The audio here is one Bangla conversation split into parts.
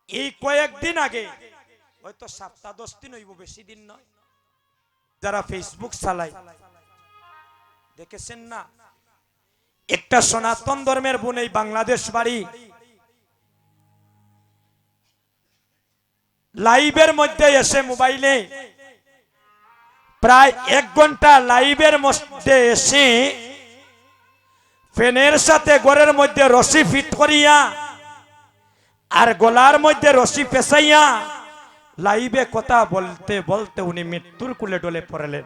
এই কয়েকদিন আগে, হয়তো সপ্তাহ 10 দিন হইব, বেশি দিন নয়, যারা ফেসবুক চালায় দেখেছেন না, একটা সনাতন ধর্মের বোন এই বাংলাদেশ বাড়ি লাইভের মধ্যে এসে মোবাইলে প্রায় 1 ঘন্টা লাইভের মধ্যে এসে ফ্যানের সাথে ঘরের মধ্যে রশি ফিট করিয়া আর গলার মধ্যে রশি পেঁচাইয়া লাইভে কথা বলতে বলতে উনি মৃত্যুর কুলে ডলে পড়লেন।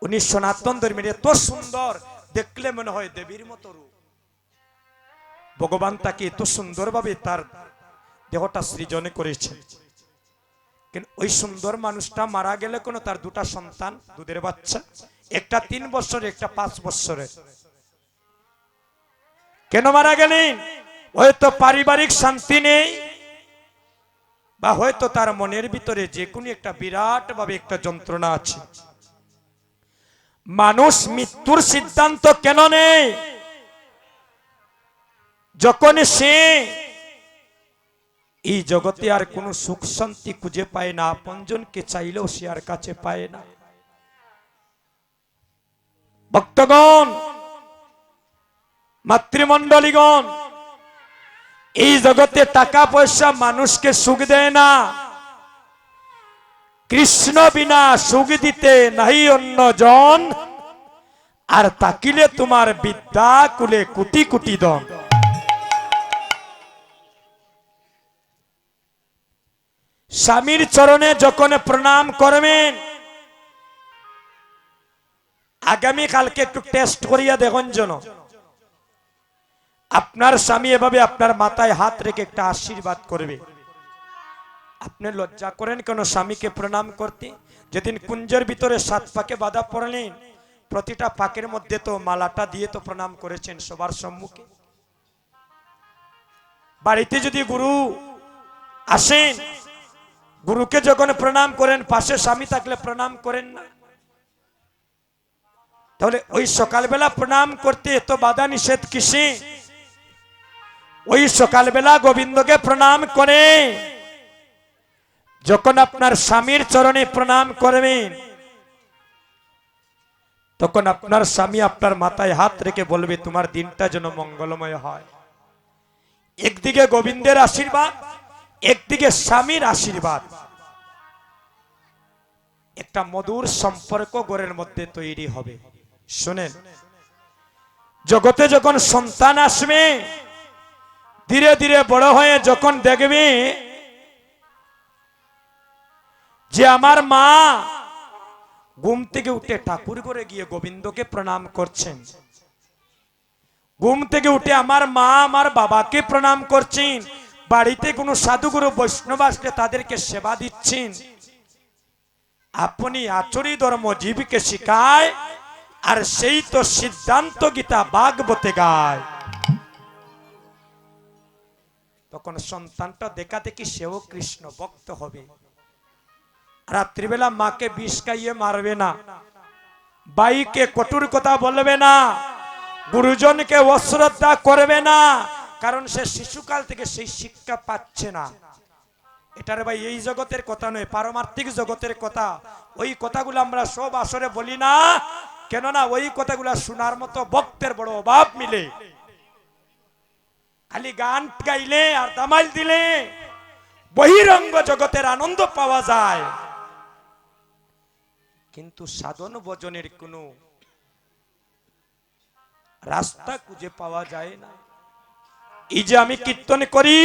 উনি সনাতন ধর্মের এত সুন্দর, দেখলে মনে হয় দেবীর মতো রূপ। ভগবান তাকে এত সুন্দরভাবে তার দেহটা সৃজন করেছেন, কিন্তু ওই সুন্দর মানুষটা মারা গেলে কোনো তার 2টা সন্তান, দুধের বাচ্চা, একটা 3 বছরের, একটা 5 বছরের। কেন মারা গেলেন? হয়তো পারিবারিক শান্তি নেই, বা হয়তো তার মনের ভিতরে যে কোনো একটা বিরাট ভাবে একটা যন্ত্রণা আছে। মানুষ মৃত্যুর সিদ্ধান্ত কেন নেই? যখন সে এই জগতে আর কোনো সুখ শান্তি খুঁজে পায় না, আপনজনকে চাইলেও সে আর কাছে পায় না। ভক্তগণ, মাতৃমণ্ডলীগণ, এই জগতে টাকা পয়সা মানুষকে সুখ দেয় না। কৃষ্ণ বিনা সুখ দিতে নাই অন্য জন, আর তাকিলে তোমার বিদ্যা কুলে কোটি কোটি ধন। স্বামীর চরণে যখন প্রণাম করবেন, আগামী কালকে একটু টেস্ট করিয়া দেখুন যেন আপনার স্বামী এভাবে আপনার মাথায় হাত রেখে একটা আশীর্বাদ করবে। আপনি লজ্জা করেন কেন স্বামীকে প্রণাম করতে? যেদিন কুঞ্জের ভিতরে 7 পাকে বাধা পড়লেন, প্রতিটা পাকের মধ্যে তো মালাটা দিয়ে তো প্রণাম করেছেন সবার সম্মুখে। বাড়িতে যদি গুরু আসেন, গুরুকে যখন প্রণাম করেন, পাশে স্বামী থাকলে প্রণাম করেন না? তাহলে ওই সকালবেলা প্রণাম করতে এত বাধা নিষেধ কিসে? ওই সকালবেলা গোবিন্দকে প্রণাম করে যখন আপনার স্বামীর চরণে প্রণাম করবেন, তখন আপনার স্বামী আপনার মাথায় হাত রেখে বলবে তোমার দিনটা যেন মঙ্গলময় হয়। একদিকে গোবিন্দের আশীর্বাদ, একদিকে স্বামীর আশীর্বাদ, একটা মধুর সম্পর্ক ঘরের মধ্যে তৈরি হবে। শুনেন, জগতে যখন সন্তান আসবে, ধীরে ধীরে বড় হয়ে যখন দেখবে যে আমার মা ঘুম থেকে উঠে ঠাকুর ঘরে গিয়ে গোবিন্দকে প্রণাম করছেন, ঘুম থেকে উঠে আমার মা আমার বাবাকে প্রণাম করছেন, বাড়িতে কোনো সাধুগুরু বৈষ্ণব আসলে তাদেরকে সেবা দিচ্ছেন, আপনি আচরি ধর্ম জীবকে শিখায়, আর সেই তো সিদ্ধান্ত গীতা ভাগবতে গায়। তখন সন্তানটা দেখা দেখি সেও কৃষ্ণ ভক্ত হবে। রাত্রিবেলা মাকে বিষ খাইয়ে মারবে না, ভাইকে কটুর কথা বলবে না, গুরুজনকে অশ্রদ্ধা করবে না, কারণ সে শিশুকাল থেকে সেই শিক্ষা পাচ্ছে না। এটার ভাই এই জগতের কথা নয়, পারমার্থিক জগতের কথা। ওই কথাগুলো আমরা সব আসরে বলি না, কেননা ওই কথাগুলো শোনার মতো ভক্তের বড় অভাব মিলে। খালি গান গাইলে আর দামাইল দিলে বহিরঙ্গ জগতের আনন্দ পাওয়া যায়, কিন্তু সাধন ভজনের কোনো রাস্তা খুঁজে পাওয়া যায় না। এই যে আমি কীর্তন করি,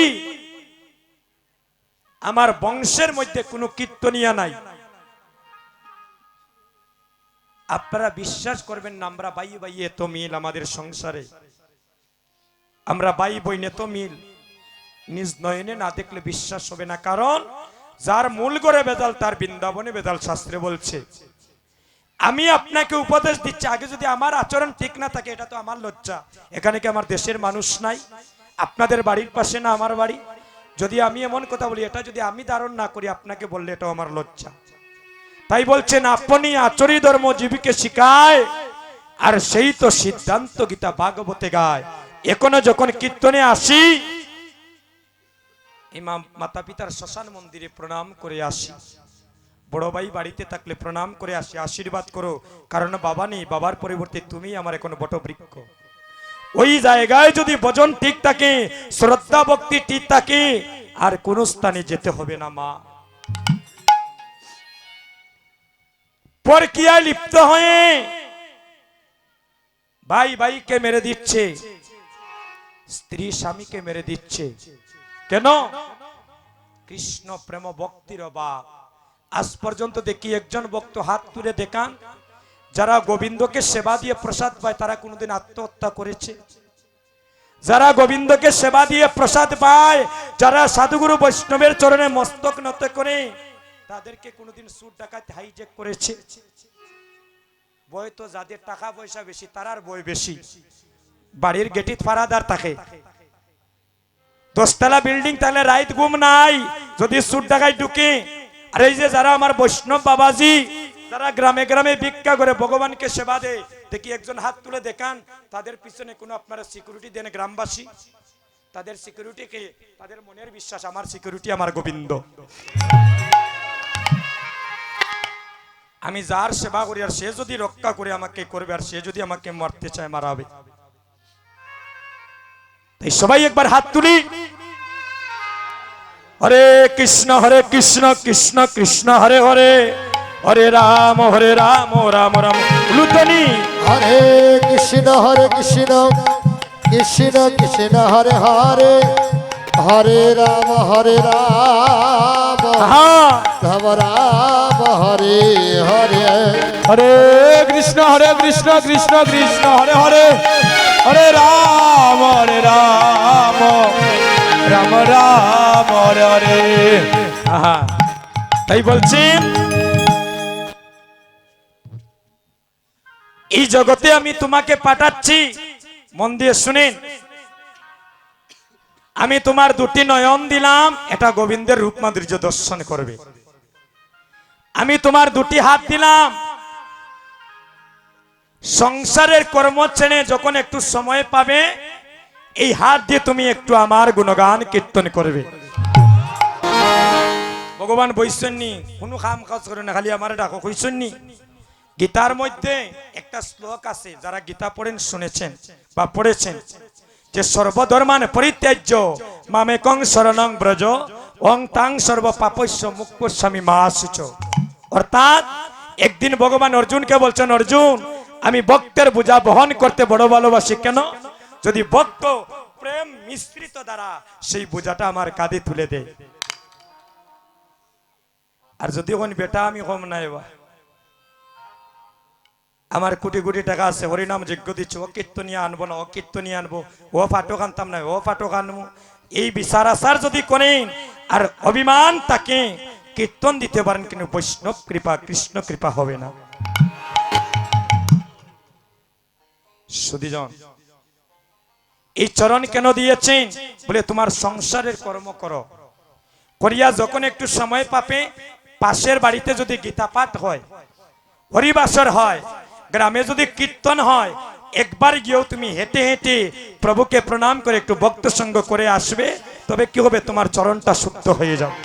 আমার বংশের মধ্যে কোনো কীর্তনিয়া নাই। আপনারা বিশ্বাস করবেন না, আমরা ভাই ভাই এত মিল আমাদের সংসারে, আমরা ভাই বোন এত মিল, নিজ নয়নে না দেখলে বিশ্বাস হবে না। কারণ যার মূল করে বেদাল তার বৃন্দাবনে বেদাল, শাস্ত্রে বলছে। আমি আপনাকে উপদেশ দিচ্ছি, আগে যদি আমার আচরণ ঠিক না থাকে, এটা তো আমার লজ্জা। এখানে কি আমার দেশের মানুষ নাই? আপনাদের বাড়ির পাশে না আমার বাড়ি? যদি আমি এমন কথা বলি, এটা যদি আমি ধারণ না করি, আপনাকে বললে এটাও আমার লজ্জা। তাই বলছেন আপনি আচরি ধর্ম জীবকে শিখায়, আর সেই তো সিদ্ধান্ত গীতা ভাগবতে গায়। এখনো যখন কীর্তনে আসি ইমাম মাতা পিতার শ্মশান মন্দিরে প্রণাম করে আসি, বড় ভাই বাড়িতে থাকলে প্রণাম করে আসি, আশীর্বাদ করো, কারণ বাবা নেই, বাবার পরিবর্তে তুমি আমার এখন বটবৃক্ষ। ওই জায়গায় যদি ভজন ঠিক থাকে, শ্রদ্ধা ভক্তি ঠিক থাকে, আর কোন স্থানে যেতে হবে না মা। পরকীয়ায় লিপ্ত হয়ে ভাই ভাইকে মেরে দিচ্ছে, স্ত্রী স্বামীকে মেরে দিচ্ছে, কেন? কৃষ্ণ প্রেম ভক্তির অভাব। আজ পর্যন্ত দেখি একজন ভক্ত হাত তুলে দেখান যারা গোবিন্দকে সেবা দিয়ে প্রসাদ পায় তারা কোনোদিন আত্মহত্যা করেছে? যারা গোবিন্দকে সেবা দিয়ে প্রসাদ পায়, যারা সাধুগুরু বৈষ্ণবের চরণে মস্তক নত করে, তাদেরকে কোনোদিন চুর ডাকাত হাইজ্যাক করেছে? বই তো যাদের টাকা পয়সা বেশি তারার বই বেশি, বাড়ির গেটিত ফারাদার থাকে, 10 তলা বিল্ডিং, তাহলে রাইত ঘুম নাই যদি চুর ডাকাত ঢুকে। আর এই যে যারা আমার বৈষ্ণব বাবাজি যারা গ্রামে গ্রামে ভিক্ষা করে ভগবানকে সেবা দেয়, দেখি একজন হাত তুলে দেখান তাদের পিছনে কোনো আপনারা সিকিউরিটি দেন গ্রামবাসী? তাদের সিকিউরিটি কে? তাদের মনের বিশ্বাস আমার সিকিউরিটি আমার গোবিন্দ। আমি যার সেবা করি আর সে যদি রক্ষা করে আমাকে করবে, আর সে যদি আমাকে মারতে চায় মারাবে। তাই সবাই একবার হাত তুলি, হরে কৃষ্ণ কৃষ্ণ কৃষ্ণ হরে হরে, হরে রাম রাম রাম লুতনি। হরে কৃষ্ণ কৃষ্ণ কৃষ্ণ হরে হরে, হরে রাম রাম রাম হরে হরে। হরে কৃষ্ণ কৃষ্ণ কৃষ্ণ হরে হরে, হরে রাম রাম রাম হরে হরে। তাই বলছি এই জগতে আমি তোমাকে পাঠাচ্ছি, মন দিয়ে শুনেন। আমি তোমার 2টি নয়ন দিলাম, এটা গোবিন্দের রূপ মাধুর্য দর্শন করবে। আমি তোমার 2টি হাত দিলাম, সংসারের কর্ম ছেড়ে যখন একটু সময় পাবে এই হাত দিয়ে তুমি একটু আমার গুণগান কীর্তন করবে। ভগবান বৈষ্ণী কোনো কাম কাজ করে না, খালি আমার ডাকো কইসন্নি। গীতার মধ্যে একটা শ্লোক আছে, যারা গীতা পড়েন শুনেছেন বা পড়েছেন, যে সর্বধর্মান পরিত্যাজ্য মামেকং শরণং ব্রজ ওং তাং সর্ব পাপস্য মুক্তস্বামী মাশুচ। অর্থাৎ একদিন ভগবান অর্জুনকে বলছেন, অর্জুন আমি ভক্তের বোঝা বহন করতে বড় ভালোবাসি, কেন? যদি ভক্ত প্রেম মিশ্রিত দ্বারা সেই বোঝাটা আমার কাঁধে তুলে দেয়। আর যদি কোন বেটা আমি কম নাই, আমার কোটি কোটি টাকা আছে, হরিনাম যজ্ঞ দিচ্ছি, ও কীর্তনিয়া আনবো না, ও কীর্তনিয়া আনবো, ও ফাটক আনতাম না, ও ফাটক আনবো, এই বিচার আচার যদি করেন আর অভিমান তাকে কীর্তন দিতে পারেন, কিন্তু বৈষ্ণব কৃপা কৃষ্ণ কৃপা হবে না। সুধীজন এই চরণ কেন দিয়েছেন? বলে তোমার সংসারের কর্ম করো, করিয়া যখন একটু সময় পাবে, পাশের বাড়িতে যদি গীতা পাঠ হয়, হরিবাসর হয়, গ্রামে যদি কীর্তন হয়, একবার গিয়েও তুমি হেঁটে হেঁটে প্রভুকে প্রণাম করে একটু ভক্ত সঙ্গ করে আসবে, তবে কি হবে? তোমার চরণটা শুদ্ধ হয়ে যাবে।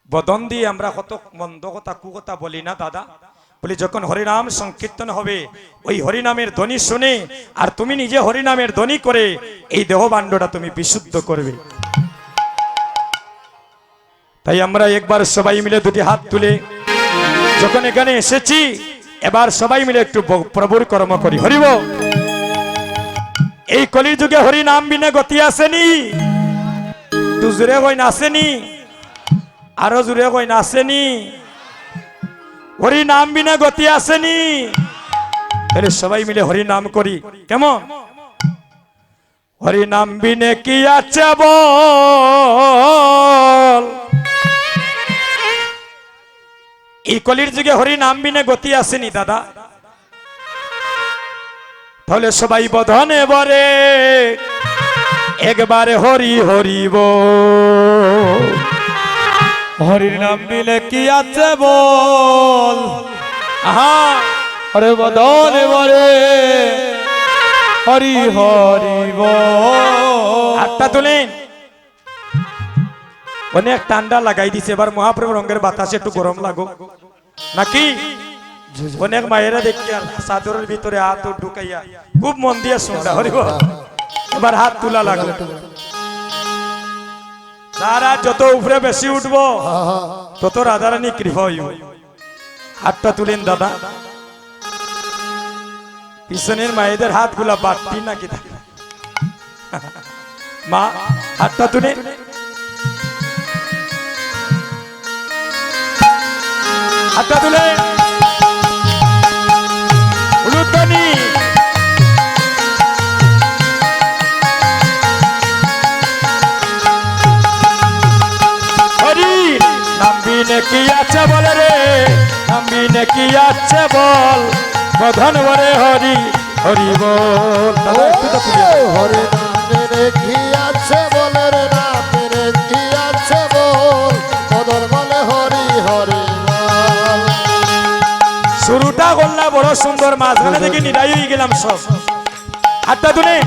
বদন দিয়ে আমরা কত মন্দ কথা কুকথা বলি না দাদা? বলি যখন হরিনাম সংকীর্তন হবে, ওই হরিনামের ধ্বনি শুনে আর তুমি নিজে হরিনামের ধ্বনি করে এই দেহবাণ্ডটা তুমি বিশুদ্ধ করবে। তাই আমরা একবার সবাই মিলে 2টি হাত তুলে যখন এখানে এসেছি, এবার সবাই মিলে একটু প্রভুর কর্ম করি। হরিব। এই কলির যুগে হরি নাম বিনা গতি আসেনি, তু জুড়ে কই না আসেনি, আরো জুড়ে কই না আসেনি, হরি নাম বিনা গতি আসেনি। তাহলে সবাই মিলে হরি নাম করি, কেমন? হরি নাম বিনে কি আছে বল, এই কলির যুগে হরি নাম বিনে গতি আসেনি দাদা। তাহলে সবাই বধনে বরে একবারে হরি হরিব, হরির নাম বিনে কি আছে বল, আহা হরে বদনে বরে হরি হরি বল। হাতটা তুলেন। অনেক ঠান্ডা লাগাই দিছে, এবার মহাপ্রভু রঙের বাতাসে একটু গরম লাগুক নাকি? অনেক মায়েরা দেখি চাদরের ভিতরে হাত ঢুকাইয়া খুব মন দিয়ে শুনলা। হরি বল। এবার হাত তোলা লাগলো। যারা যত উপরে বেশি উঠবো তত রাধারানী কৃপা হইব। হাতটা তুলেন দাদা। পিছনের মায়েদের হাত গুলা বাড়তি নাকি থাকে? মা হাতটা তুলে হাতটা তুলে উলুধ্বনি। হরি নামবিনে কি আছে বলে রে, নামবিনে কি আছে বল, বধন বরে হরি হরি বল। দাদা একটু তো তুলে দাও। হরে নামের কি আছে বলে রে, নামের কি আছে বল, বদর বলে হরি হরি বল। শুরুটা করলা বড় সুন্দর, মাঝখানে দেখি নিরাই হয়ে গেলাম সব। হাতটা তুলে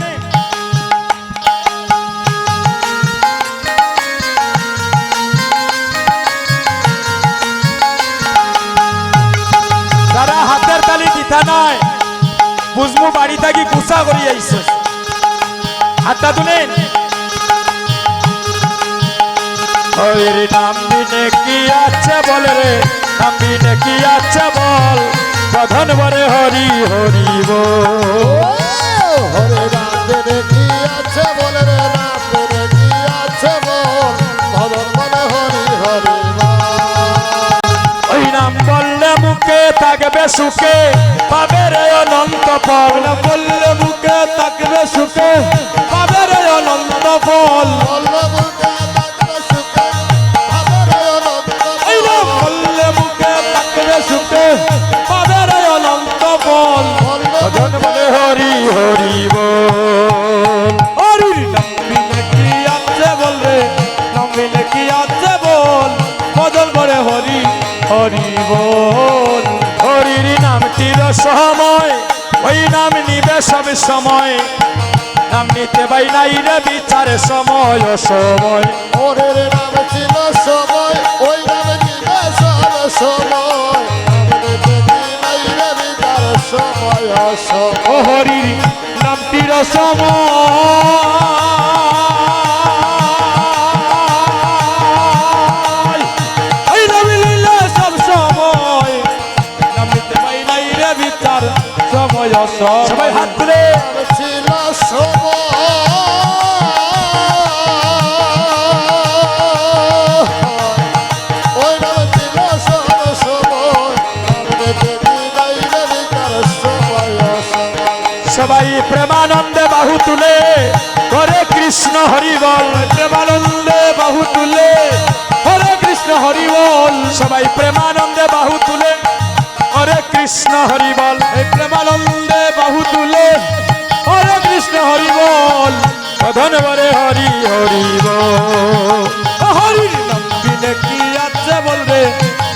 যারা হাতের তালি দিতা নাই বুঝমু বাড়ি থাকি গুছা করি আইছে। হাতটা তুলেন। হরির নাম বিনে কি আছে বলে রে, নাম বিনে কি আছে বল, বধন বরে হরি হরি বল। হরে নামের কি আছে বলে রে, নামের কি আছে বল, বদর বলে হরি হরি বল। ওই নাম বললে মুখে থাকবে সুখে, পাবে রে অনন্ত ফল। নাম বললে মুখে থাকবে সুখে, পাবে রে অনন্ত ফল। এই নাম বললে মুখে থাকবে সুখে, পাবে রে অনন্ত ফল। বধন বরে হরি হরি বল। হরি নাম বিনে কি আছে বল রে, নাম বিনে কি আছে বল, বদল করে হরি হরি বল। হরির নামটির সময় ওই নাম নিবে সব সময়, নাম নিতে পাই নাই রে বিচারে সময় অসময়। ওরে নাম ছিল সময়, ওই নাম নিবে সব সময়, নাম নিতে নাই রে বিচার সময় অসময়। ও হরির নামটির সময়, ওই নাম নিলে সব সময়, নাম নিতে পাই নাই রে বিচার সময় অসময়। সবাই হাত তুলে নাম ছিল সময়, ওই নাম ছিল সব সময়, নাম নিতে নাই রে বিচার সময় অসময়। সবাই প্রেমানন্দে বাহু তুলে করে কৃষ্ণ হরি বল। প্রেমানন্দে বাহু তুলে হরে কৃষ্ণ হরি বল। সবাই প্রেমানন্দে বাহু তুলে করে কৃষ্ণ হরি বল। এই প্রেমানন্দে বাহু তুলে হরে কৃষ্ণ হরি বল। বধন বরে হরি হরি বল। হরির নাম বিনে কি আছে বল রে,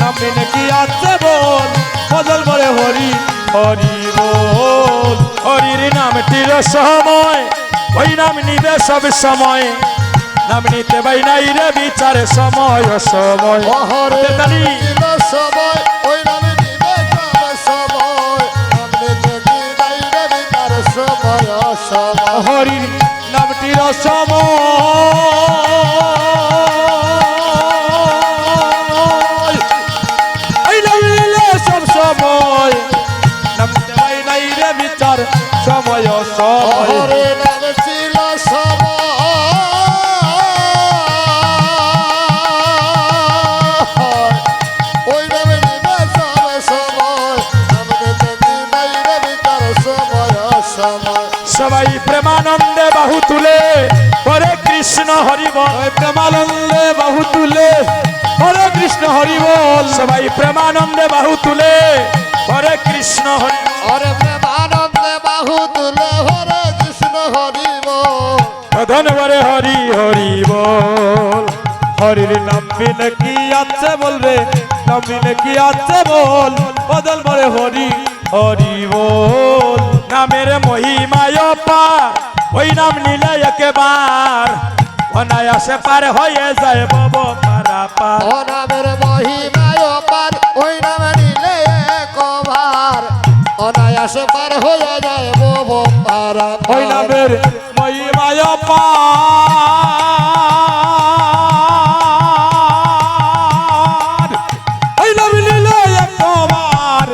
নাম বিনে কি আছে বল, বদল বলে হরি হরি বল। হরির নামটির সময় ওই নাম নিবে সব সময়, নাম নিতে পাই নাই রে বিচারে সময় অসময়। অহরে তালি ছিল সময়, ওই নামে নিবে সব সময়, নাম নিতে নাই রে বিচার সময় অসময়। হরির নামটির সময়, এই নাম নিলে সব সময়, নাম নিতে পাই নাই রে বিচার সময় অসময়। অহরে নাম ছিল সময়, ওই নামে নিবে সব সময়, নাম নিতে নাই রে বিচার সময় অসময়। সবাই প্রেমানন্দে বাহু তুলে করে কৃষ্ণ হরি বল। ওই প্রেমানন্দে বাহু তুলে হরে কৃষ্ণ হরি বল। সবাই প্রেমানন্দে বাহু তুলে করে কৃষ্ণ হরি। অরে প্রেমানন্দে বাহু তুলে হরে কৃষ্ণ হরি বল। বধন বরে হরি হরি বল। হরির নাম বিনে কি আছে বল রে, নাম বিনে কি আছে বল, বদল বলে হরি হরি বল। নামের মহিমায় পার ওই নাম নিলে একেবার অনায়াসে পার হয়ে যায় ভব পারাপার ও নামের মহিমায় পার ওই নাম নিলে একবার অনায়াসে পার হয়ে যায় ভব পারাপার ওই নামের মহিমায় পার ওই নাম নিলে একবার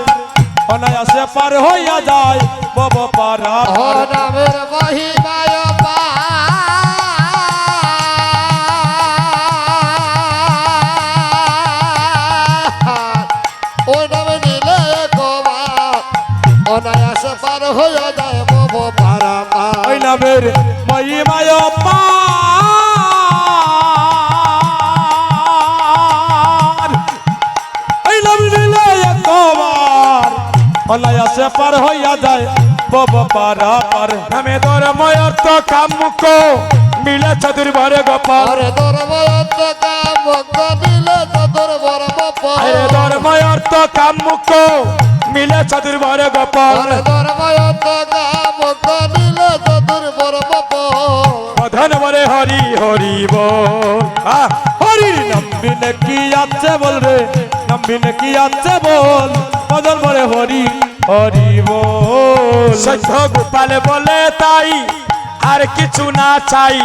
অনায়াসে পার হইয়া যায় ভব ও পারাপার নামের মহিমায় পার ওই নামে নিলে একবার অনায়াসে পার হয়ে যায় ভব পারাপার ওই নামের মহিমায় পার ওই নাম নিলে একবার অনায়াসে পার হইয়া যায় ভব পারাপার নামে ধর্ম অর্থ কামুক মিলে চতুর্ভরে গোপাল আরে ধর্ময়ত্ত কাম দিলে চতুর বর্ম আরে ধর্ম অর্থ কামুক মিলে চতুর্ভরে গোপাল আরে ধর্ময়ত্ত কাম দিলে চতুর বর্ম ধন বরে হরি হরি বল হরি নামবিনে কি আছে বল রে নামবিনে কি আছে বল মদন বরে হরি হরি বল সত্য গোপাল বলে তাই আর কিছু না চাই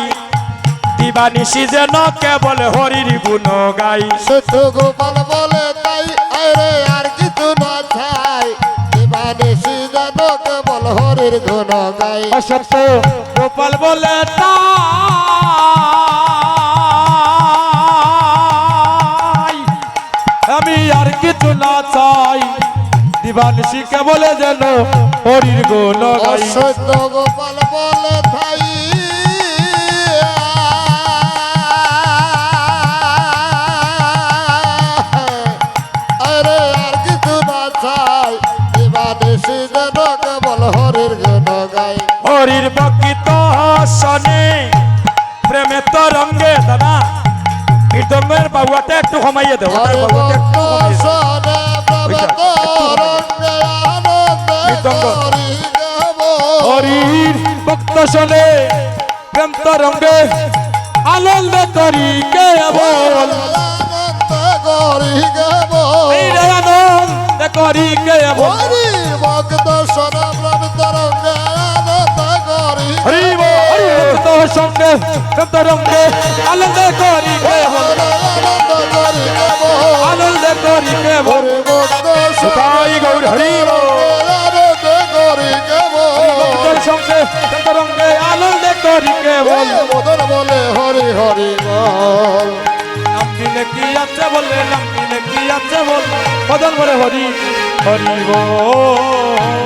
দিবানিশি যেন কেবল হরির গুণ গাই সত্য গোপাল বলে তাই আরে আর কিছু না চাই দিবানি সিজান কেবল হরির গুণ গাই সত্য গোপাল বলে তাই আমি আর কিছু না চাই দিবানিশিকে বলে যেন হরির গুণ গাই সত্য গোপাল বলে তাই আরে আর কিছু না চাই দিবানি সিজান কেবল হরির গুণ গাই হরির বকিত শনে প্রেমে তো রঙ্গে দাদা মৃদঙ্গের বাবুয়াটা একটু কমাইয়ে দেবো হরে বাবুয়াটা একটু ভক্ত কমাইয়ে দেবো। সনে প্রভৃত রঙ্গে আনন্দে মৃদঙ্গ। করি গাব। হরির ভক্ত শোনে প্রেম তরঙ্গে আনন্দ করি কে বল আনন্দে করি গাব। এই রে আনন্দ করি কে বল হরি ভক্ত সনে প্রভৃত রঙ্গে আনন্দে করি হরি গাব। বল, হরি বল। ভক্ত সঙ্গে প্রেম তরঙ্গে আনন্দ করি কে বল আনন্দ করি গাব। আনন্দ করি কে বল হরি ভক্ত তাই গৌর হরি বল। আনন্দে করি গাব। ভক্ত সঙ্গে প্রেম তরঙ্গে আনন্দ করি কে বল মদন বলে হরি হরি বল নাম দিলে কি আছে বলে নাম দিলে কি আছে বল মদন বলে হরি হরি বল